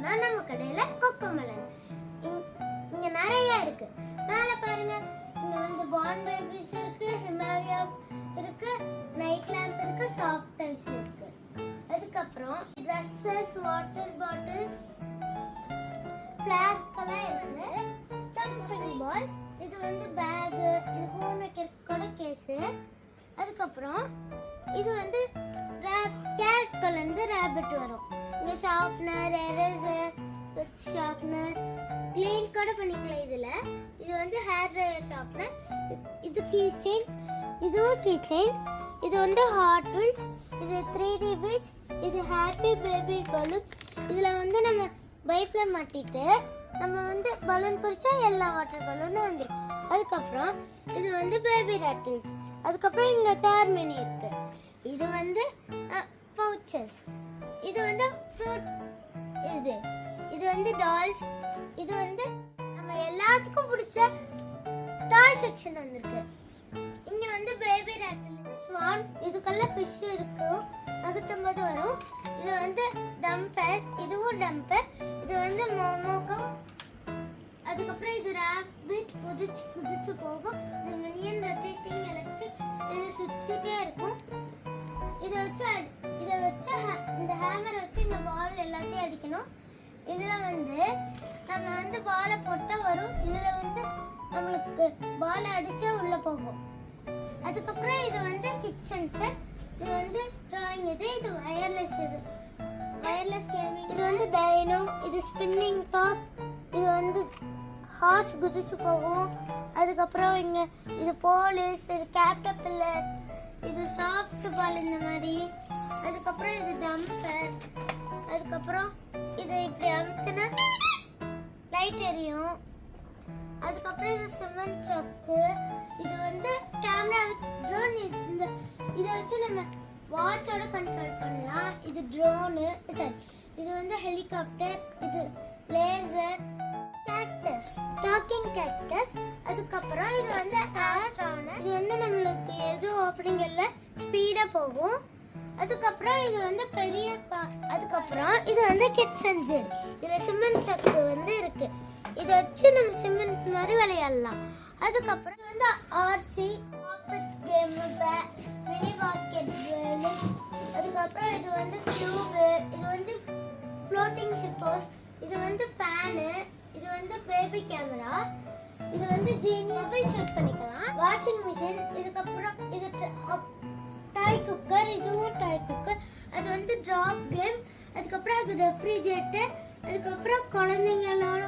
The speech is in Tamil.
பார்த்தோம்னா நம்ம கடையில கொக்கோமெலன் இங்க நிறைய இருக்கு. மேல பாருங்க, இங்க வந்து பார்ன் பேபிஸ் இருக்கு, ஹிமாலயா இருக்கு, நைட் லேம்ப் இருக்கு, சாஃப்ட் ஐஸ் இருக்கு. அதுக்கப்புறம் ட்ரெஸ்ஸஸ், வாட்டர் பாட்டில்ஸ், ஃப்ளாஸ்க் எல்லாம் இருக்கு. ஜம்பிங் பால், இது வந்து பேக், இது ஃபோன் வைக்கிறதுக்கான கேஸ். அதுக்கப்புறம் இது வந்து கேரட் கலர்ந்து ரேபிட் வரும். இங்க ஷார்ப்னர், எரேசர், ஷார்ப்னர், க்ளீன் கூட பண்ணிக்கலாம் இதுல. இது வந்து ஹேர் ட்ரையர் ஷார்ப்னர். இது கீ செயின், இதுவும் கீ செயின். இது வந்து ஹாட் வீல்ஸ், இது 3D பீட்ஸ், இது ஹாப்பி பேபி பலூன்ஸ். இதுல வந்து நம்ம பைப்ல மாட்டிட்டு நம்ம வந்து பலூன் பிடிச்சா எல்லா வாட்டர் பலூனும் வந்துடும். அதுக்கப்புறம் இது வந்து பேபி ராட்டில்ஸ். அதுக்கப்புறம் இங்க டர்மினி இருக்கு. இது வந்து பவுச்சஸ். இது வந்து ஃப்ரூட். இது வந்து டால்ஸ். இது வந்து நம்ம எல்லாத்துக்கும் பிடிச்ச டாய் செக்ஷன் வந்திருக்கு. இங்க வந்து பேபி ராட்டில், ஸ்வான், இதுக்கெல்லாம் ஃபிஷ் இருக்கு, நகத்தும்போது வரும். இது வந்து டம்பர், இதுவும் டம்பர். இது வந்து மோமோகோ. அதுக்கப்புறம் இது ராபிட், குதிச்சு போகும். இது மினியன் ரொட்டேட்டிங் எலக்ட்ரிக், இது சுத்திட்டே இருக்கும். இதை வச்சு இந்த ஹேமரை வச்சு இந்த பால் எல்லாத்தையும் அடிக்கணும். இதுல வந்து நம்ம வந்து பாலை போட்டா வரும். இதுல வந்து நம்மளுக்கு பால் அடிச்சா உள்ள போகும். அதுக்கப்புறம் இது வந்து கிச்சன் செட். இது வந்து டிராயிங். இது வயர்லெஸ். இது வயர்லெஸ் கேமிங். இது வந்து டைனோ. இது ஸ்பின்னிங் டாப். இது வந்து ஹார்ஸ், குதிச்சு போகும். அதுக்கப்புறம் இங்க இது போலீஸ், இது கேட்டர்பில்லர், இது சாஃப்ட் பால் இந்த மாதிரி. அதுக்கப்புறம் இது டம்பர். அதுக்கப்புறம் இது இப்படி அமுத்தினா லைட் எரியும். அதுக்கப்புறம் இது சிமெண்ட் ட்ரக்கு. இது வந்து கேமரா வித் ட்ரோன். இதை வச்சு நம்ம வாட்சோட கண்ட்ரோல் பண்ணலாம். இது ட்ரோனு, சரி, இது வந்து ஹெலிகாப்டர். இது லேசர், கேக்டஸ், டாக்கிங் கேக்டஸ். அதுக்கப்புறம் இது வந்து ஆஸ்ட்ரானர். இது வந்து நம்மளுக்கு எது ஓப்பனிங்ல ஸ்பீடா போகும். அதுக்கப்புறம் இது வந்து பெரிய அதுக்கப்புறம் இது வந்து கிட்ஸ் என்ஜின். இதுல சிமெண்ட் ட்ரக் வந்து இருக்கு. இதை வச்சு நம்ம சிமெண்ட் மாதிரி விளையாடலாம். அதுக்கப்புறம் இது வந்து RC, puppet game, mini basketball. அதுக்கப்புறம் இது வந்து டியூப். இது வந்து ஃப்ளோட்டிங் ஹிப்போஸ். இது வந்து ஃபேனு. இது வந்து பேபி கேமரா. இது வந்து ஜீனியஸ் ஷூட் பண்ணிக்கலாம். Washing machine. இதுக்கப்புறம் இது டாய் குக்கர். இதுவும் டாய் குக்கர். அது வந்து டிராப் கேம். அதுக்கப்புறம் அது ரெஃப்ரிஜரேட்டர். அதுக்கப்புறம் குழந்தைங்களோட